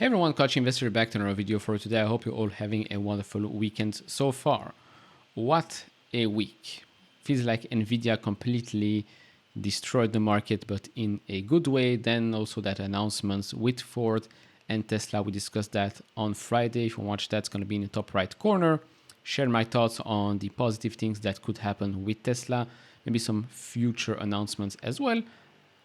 Hey everyone, Coach Investor back to another video for today. I hope you're all having a wonderful weekend so far. What a week. Feels like Nvidia completely destroyed the market, but in a good way. Then also that announcements with Ford and Tesla. We discussed that on Friday. If you watch that, it's going to be in the top right corner. Share my thoughts on the positive things that could happen with Tesla. Maybe some future announcements as well.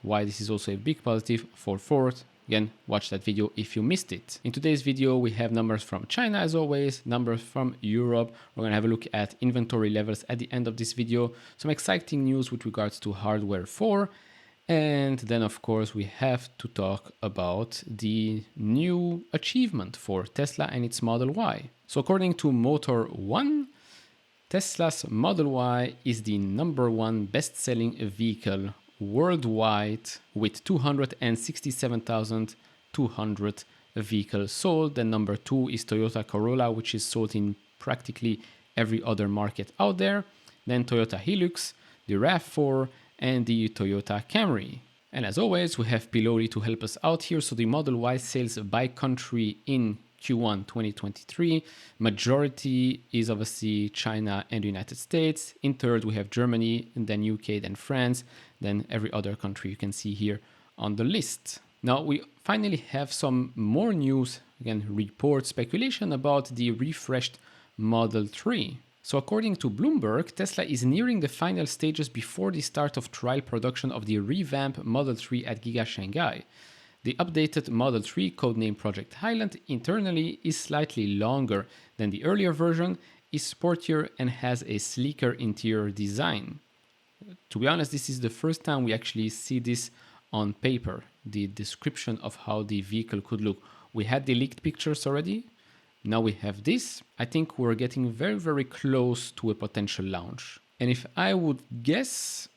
Why this is also a big positive for Ford. Again, watch that video if you missed it. In today's video, we have numbers from China as always, numbers from Europe. We're gonna have a look at inventory levels at the end of this video. Some exciting news with regards to hardware 4. And then of course we have to talk about the new achievement for Tesla and its Model Y. So according to Motor One, Tesla's Model Y is the #1 best-selling vehicle worldwide with 267,200 vehicles sold. Then number 2 is Toyota Corolla, which is sold in practically every other market out there. Then Toyota Hilux, the RAV4, and the Toyota Camry. And as always, we have Piloli to help us out here. So the Model Y sales by country in Q1 2023. Majority is obviously China and the United States. In third, we have Germany, and then UK, then France, then every other country you can see here on the list. Now we finally have some more news, again, report speculation about the refreshed Model 3. So according to Bloomberg, Tesla is nearing the final stages before the start of trial production of the revamped Model 3 at Giga Shanghai. The updated Model 3, codenamed Project Highland, internally is slightly longer than the earlier version, is sportier and has a sleeker interior design. To be honest, this is the first time we actually see this on paper, the description of how the vehicle could look. We had the leaked pictures already. Now we have this. I think we're getting very, very close to a potential launch. And if I would guess,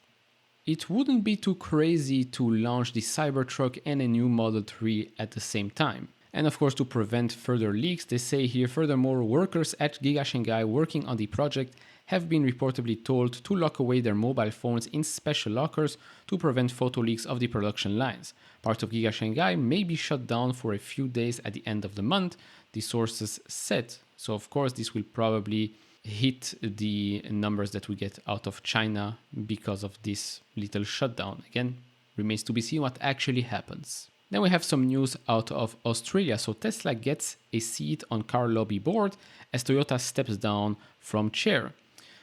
it wouldn't be too crazy to launch the Cybertruck and a new Model 3 at the same time. And of course, to prevent further leaks, they say here, furthermore, workers at Giga Shanghai working on the project have been reportedly told to lock away their mobile phones in special lockers to prevent photo leaks of the production lines. Part of Giga Shanghai may be shut down for a few days at the end of the month, the sources said. So of course, this will probably hit the numbers that we get out of China because of this little shutdown. Again, remains to be seen what actually happens. Then we have some news out of Australia. So Tesla gets a seat on car lobby board as Toyota steps down from chair.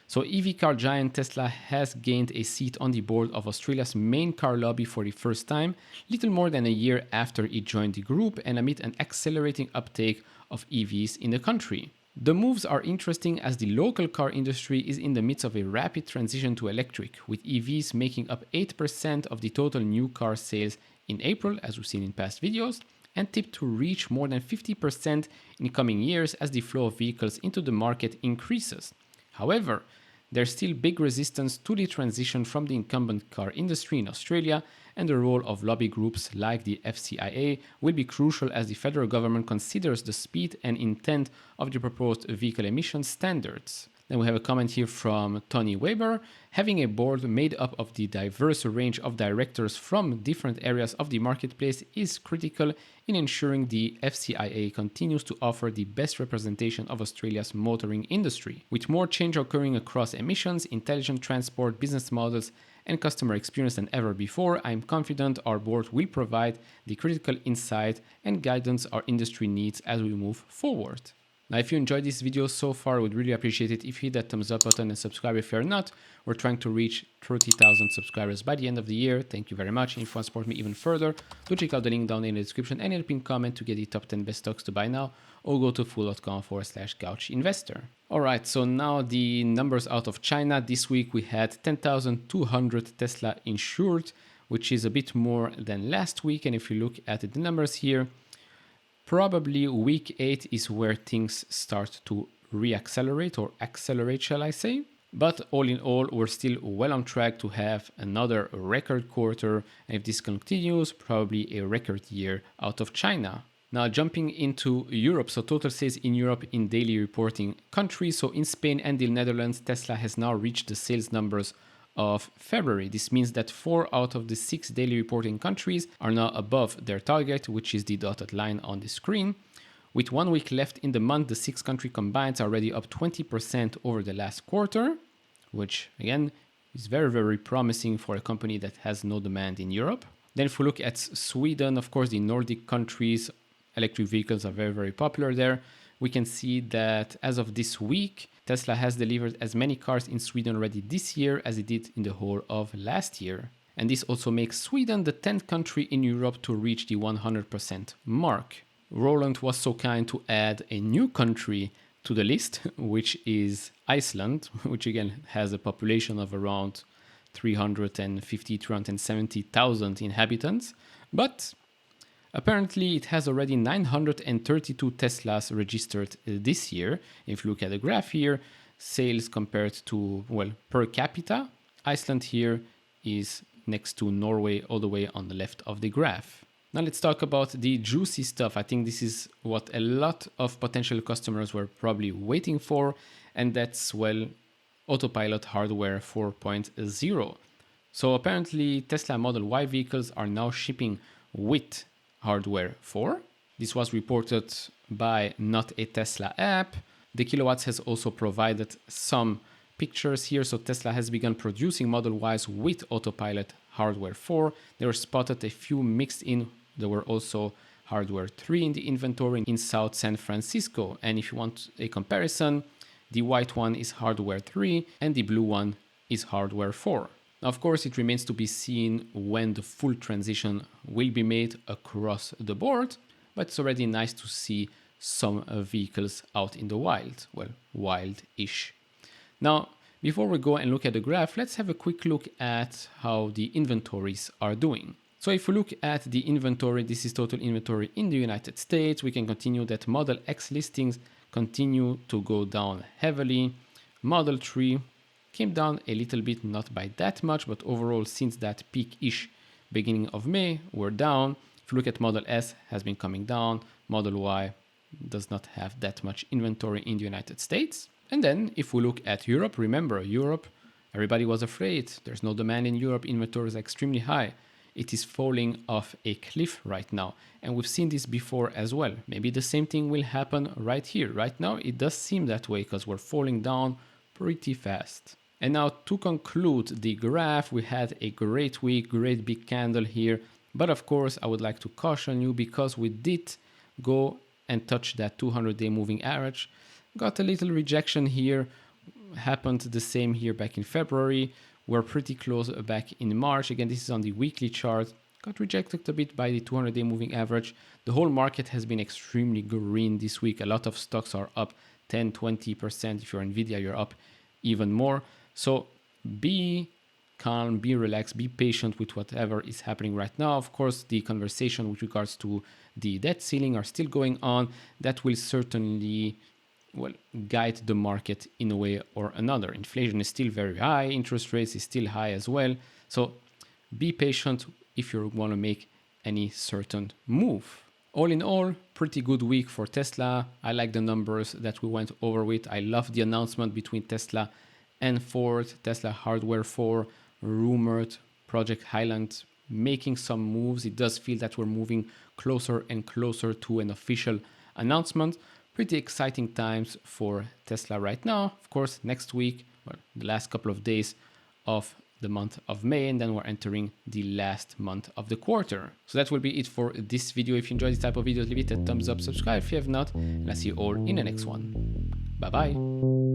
So EV car giant Tesla has gained a seat on the board of Australia's main car lobby for the first time, little more than a year after it joined the group and amid an accelerating uptake of EVs in the country. The moves are interesting as the local car industry is in the midst of a rapid transition to electric, with EVs making up 8% of the total new car sales in April, as we've seen in past videos, and tipped to reach more than 50% in the coming years as the flow of vehicles into the market increases. However, there's still big resistance to the transition from the incumbent car industry in Australia, and the role of lobby groups like the FCIA will be crucial as the federal government considers the speed and intent of the proposed vehicle emission standards. Then we have a comment here from Tony Weber. Having a board made up of the diverse range of directors from different areas of the marketplace is critical in ensuring the FCIA continues to offer the best representation of Australia's motoring industry. With more change occurring across emissions, intelligent transport, business models, and customer experience than ever before, I'm confident our board will provide the critical insight and guidance our industry needs as we move forward. Now, if you enjoyed this video so far, I would really appreciate it if you hit that thumbs up button and subscribe if you're not. We're trying to reach 30,000 subscribers by the end of the year. Thank you very much. And if you want to support me even further, do check out the link down in the description and in the pinned comment to get the top 10 best stocks to buy now, or go to fool.com/couchinvestor. All right, so now the numbers out of China. This week we had 10,200 Tesla insured, which is a bit more than last week. And if you look at the numbers here, probably week 8 is where things start to reaccelerate or accelerate, shall I say. But all in all, we're still well on track to have another record quarter. And if this continues, probably a record year out of China. Now jumping into Europe, so total sales in Europe in daily reporting countries. So in Spain and the Netherlands, Tesla has now reached the sales numbers of February. This means that 4 out of the 6 daily reporting countries are now above their target, which is the dotted line on the screen. With 1 week left in the month, the 6 country combines are already up 20% over the last quarter, which again is very, very promising for a company that has no demand in Europe. Then if we look at Sweden, of course, the Nordic countries, electric vehicles are very, very popular there. We can see that as of this week, Tesla has delivered as many cars in Sweden already this year as it did in the whole of last year. And this also makes Sweden the 10th country in Europe to reach the 100% mark. Roland was so kind to add a new country to the list, which is Iceland, which again has a population of around 370,000 inhabitants. But apparently it has already 932 Teslas registered this year. If you look at the graph here, sales compared to, well, per capita, Iceland here is next to Norway all the way on the left of the graph. Now let's talk about the juicy stuff. I think this is what a lot of potential customers were probably waiting for, and that's, well, Autopilot hardware 4.0. So apparently Tesla Model Y vehicles are now shipping with hardware 4. This was reported by Not a Tesla app. The Kilowatts has also provided some pictures here. So Tesla has begun producing Model Ys with Autopilot hardware 4. There were spotted a few mixed in. There were also hardware 3 in the inventory in South San Francisco. And if you want a comparison, the white one is hardware 3 and the blue one is hardware 4. Now, of course, it remains to be seen when the full transition will be made across the board, but it's already nice to see some vehicles out in the wild. Well, wild-ish. Now, before we go and look at the graph, let's have a quick look at how the inventories are doing. So if we look at the inventory, this is total inventory in the United States. We can continue that Model X listings continue to go down heavily. Model 3 came down a little bit, not by that much, but overall since that peak-ish beginning of May, we're down. If you look at Model S, has been coming down. Model Y does not have that much inventory in the United States. And then if we look at Europe, remember Europe, everybody was afraid. There's no demand in Europe, inventory is extremely high. It is falling off a cliff right now. And we've seen this before as well. Maybe the same thing will happen right here. Right now, it does seem that way because we're falling down pretty fast. And now to conclude the graph, we had a great week, great big candle here. But of course, I would like to caution you because we did go and touch that 200-day moving average. Got a little rejection here. Happened the same here back in February. We're pretty close back in March. Again, this is on the weekly chart. Got rejected a bit by the 200-day moving average. The whole market has been extremely green this week. A lot of stocks are up 10, 20%. If you're Nvidia, you're up even more. So be calm, be relaxed, be patient with whatever is happening right now. Of course, the conversation with regards to the debt ceiling are still going on. That will certainly, well, guide the market in a way or another. Inflation is still very high, interest rates is still high as well. So be patient if you want to make any certain move. All in all, pretty good week for Tesla. I like the numbers that we went over with. I love the announcement between Tesla and Ford, Tesla Hardware 4, rumored Project Highland making some moves. It does feel that we're moving closer and closer to an official announcement. Pretty exciting times for Tesla right now. Of course, next week, well, the last couple of days of the month of May, and then we're entering the last month of the quarter. So that will be it for this video. If you enjoyed this type of videos, leave it a thumbs up, subscribe if you have not, and I'll see you all in the next one. Bye bye.